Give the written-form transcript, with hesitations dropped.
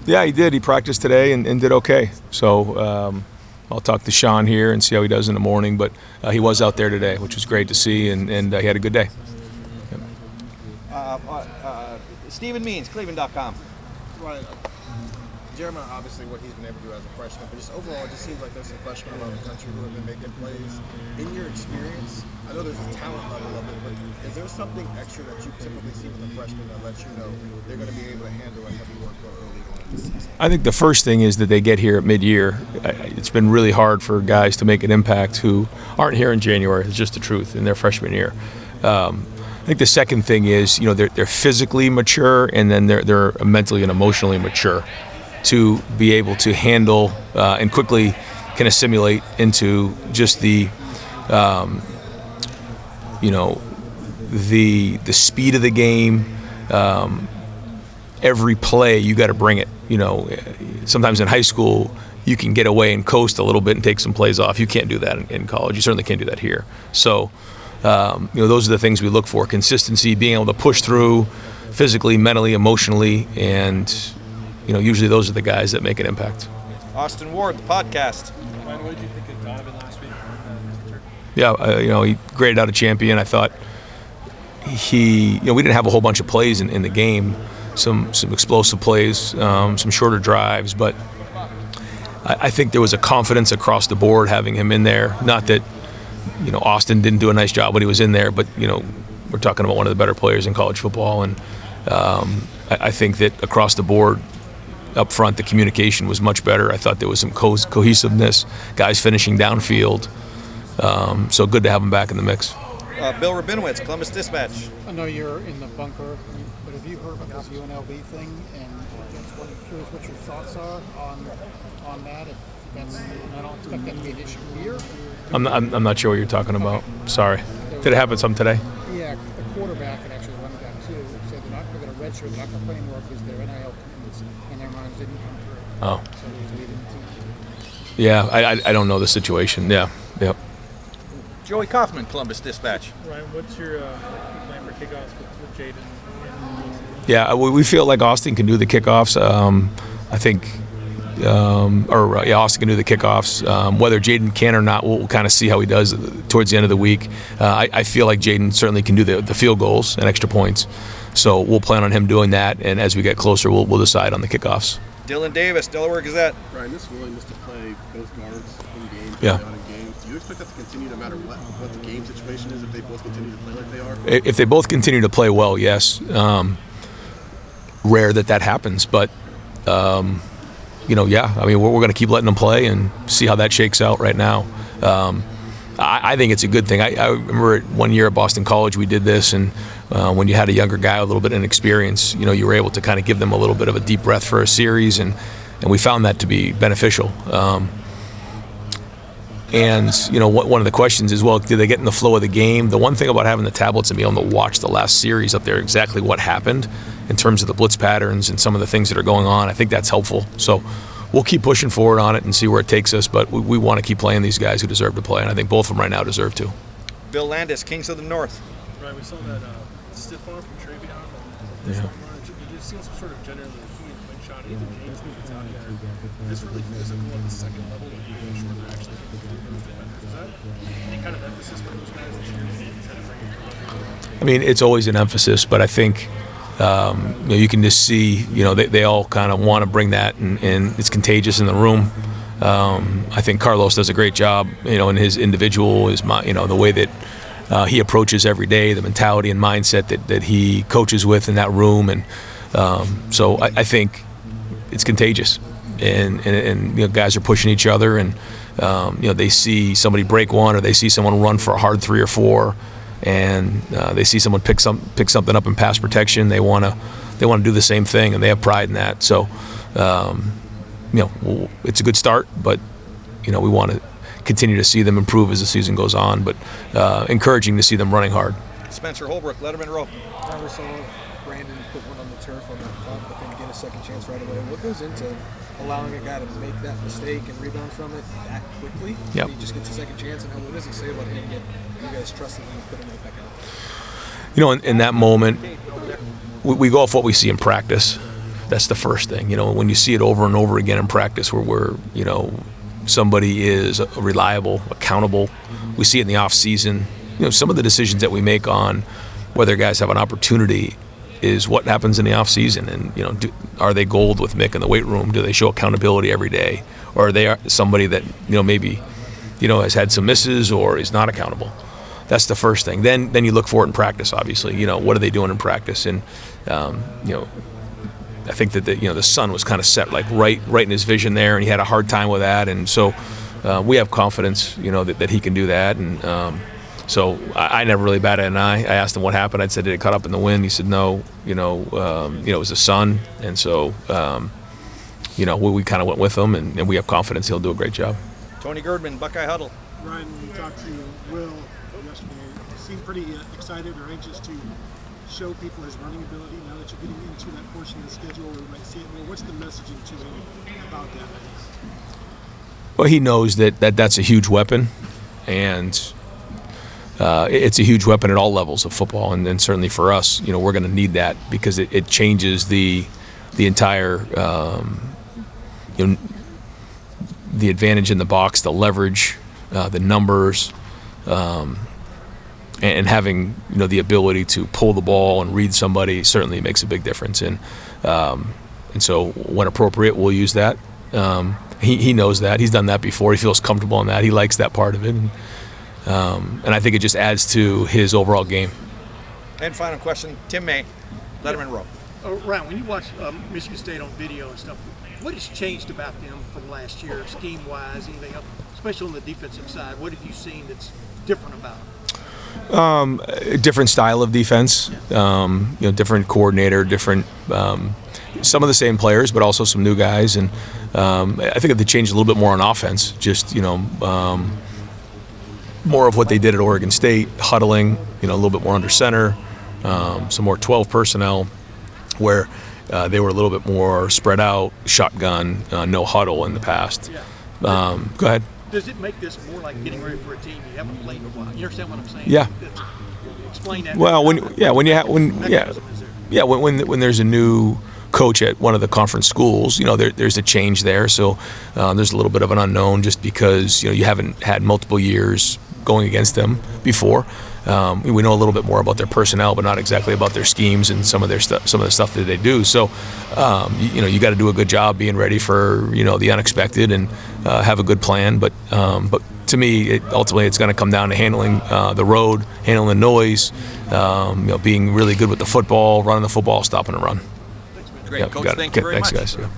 Yeah, he did. He practiced today and did okay. So I'll talk to Sean here and see how he does in the morning. But he was out there today, which was great to see, and he had a good day. Stephen Means, Cleveland.com. Right. Jeremiah, obviously, what he's been able to do as a freshman, but just overall, it just seems like there's some freshmen around the country who have been making plays. In your experience, I know there's a talent level of it, but is there something extra that you typically see with a freshman that lets you know they're going to be able to handle a heavy workload early on in the season? I think the first thing is that they get here at mid-year. It's been really hard for guys to make an impact who aren't here in January. It's just the truth in their freshman year. I think the second thing is, they're physically mature, and then they're mentally and emotionally mature to be able to handle and quickly can assimilate into just the speed of the game. Every play, you got to bring it. Sometimes in high school, you can get away and coast a little bit and take some plays off. You can't do that in college. You certainly can't do that here. So, those are the things we look for: consistency, being able to push through, physically, mentally, emotionally, and usually those are the guys that make an impact. Austin Ward, the podcast. Ryan, what did you think of Donovan last week? Yeah, he graded out a champion. I thought we didn't have a whole bunch of plays in the game, some explosive plays, some shorter drives, but I think there was a confidence across the board having him in there. Not that, Austin didn't do a nice job when he was in there, but, we're talking about one of the better players in college football, and I think that across the board, up front, the communication was much better. I thought there was some cohesiveness, guys finishing downfield. So good to have him back in the mix. Bill Rabinowitz, Columbus Dispatch. I know you're in the bunker, but have you heard about this UNLV thing? And I'm curious what your thoughts are on that. I don't expect that to be an issue here. I'm not sure what you're talking about. Sorry. Did it happen some today? Yeah, the quarterback and actually the running back too said they're going to redshirt, they're not going to play anymore because their NIL commitments and their minds didn't come through. Oh. So they didn't. Yeah, I don't know the situation. Yeah, yep. Joey Kaufman, Columbus Dispatch. Ryan, what's your plan for kickoffs with Jaden? Yeah, we feel like Austin can do the kickoffs. I think, Austin can do the kickoffs. Whether Jaden can or not, we'll kind of see how he does towards the end of the week. I feel like Jaden certainly can do the field goals and extra points. So we'll plan on him doing that, and as we get closer, we'll decide on the kickoffs. Dylan Davis, Delaware Gazette. Ryan, this willingness to play both guards in games, Yeah. out in games, do you expect that to continue no matter what the game situation is, if they both continue to play like they are? If they both continue to play well, yes. Rare that happens, but yeah. I mean, we're going to keep letting them play and see how that shakes out right now. I think it's a good thing. I remember one year at Boston College we did this, and when you had a younger guy with a little bit of experience, you were able to kind of give them a little bit of a deep breath for a series, and we found that to be beneficial. And one of the questions is, well, do they get in the flow of the game? The one thing about having the tablets and being able to watch the last series up there, exactly what happened in terms of the blitz patterns and some of the things that are going on, I think that's helpful. So we'll keep pushing forward on it and see where it takes us, but we want to keep playing these guys who deserve to play, and I think both of them right now deserve to. Bill Landis, Kings of the North. Right, we saw that stiff arm from Travion. Yeah. You just seen some sort of generally key and quick shot into James when it's out here. This really physical at the second level and making sure they're actually able to move defenders. Is that any kind of emphasis for those guys this year to try to bring it? I mean, it's always an emphasis, but I think you can just see, they all kind of want to bring that, and it's contagious in the room. I think Carlos does a great job, in his individual, the way that he approaches every day, the mentality and mindset that he coaches with in that room, and so I think it's contagious, and guys are pushing each other, and they see somebody break one, or they see someone run for a hard 3 or 4. And they see someone pick something up in pass protection. They want to do the same thing, and they have pride in that. So, it's a good start, but we want to continue to see them improve as the season goes on. But encouraging to see them running hard. Spencer Holbrook, Letterman Row. I saw Brandon put one on the turf on that punt, but then get a second chance right away. What goes into allowing a guy to make that mistake and rebound from it that quickly? Yep. He just gets a second chance, and what does it say about him that you guys trusted him to put him right back out? In that moment, we go off what we see in practice. That's the first thing. When you see it over and over again in practice, where somebody is reliable, accountable. We see it in the off season. Some of the decisions that we make on whether guys have an opportunity is what happens in the off season. And are they gold with Mick in the weight room? Do they show accountability every day, or are they somebody that maybe has had some misses or is not accountable? That's the first thing. Then you look for it in practice. Obviously, what are they doing in practice? And I think that the sun was kind of set like right in his vision there, and he had a hard time with that. And so we have confidence, that he can do that. And so I never really batted an eye. I asked him what happened. I said, did it cut up in the wind? He said, no. It was the sun. And so we kind of went with him, and we have confidence he'll do a great job. Tony Girdman, Buckeye Huddle. Ryan, when you talked to Will yesterday, you seemed pretty excited or anxious to show people his running ability now that you're getting into that portion of the schedule where we might see it more. What's the messaging to him about that? Well, he knows that's a huge weapon, and it's a huge weapon at all levels of football, and certainly for us, we're going to need that because it changes the entire the advantage in the box, the leverage, the numbers, and having the ability to pull the ball and read somebody certainly makes a big difference. And so when appropriate, we'll use that. He knows that. He's done that before. He feels comfortable in that. He likes that part of it. And I think it just adds to his overall game. And final question, Tim May, Letterman Row. Ryan, when you watch Michigan State on video and stuff, what has changed about them from last year, scheme-wise, anything else, especially on the defensive side? What have you seen that's different about them? A different style of defense, different coordinator, different. Some of the same players, but also some new guys, and I think they changed a little bit more on offense. Just more of what they did at Oregon State, huddling, a little bit more under center, some more 12 personnel, where they were a little bit more spread out, shotgun, no huddle in the past. Yeah. Go ahead. Does it make this more like getting ready for a team you haven't played in a while? You understand what I'm saying? Yeah. Explain that. Well, when there's a new coach at one of the conference schools, there's a change there. So there's a little bit of an unknown just because you haven't had multiple years going against them before. We know a little bit more about their personnel, but not exactly about their schemes and some of the stuff that they do. So you got to do a good job being ready for the unexpected and have a good plan. But to me, ultimately, it's going to come down to handling the road, handling the noise, being really good with the football, running the football, stopping the run. Great, Yep, Coach. got it. Thank you very Thanks, much. guys. Yeah.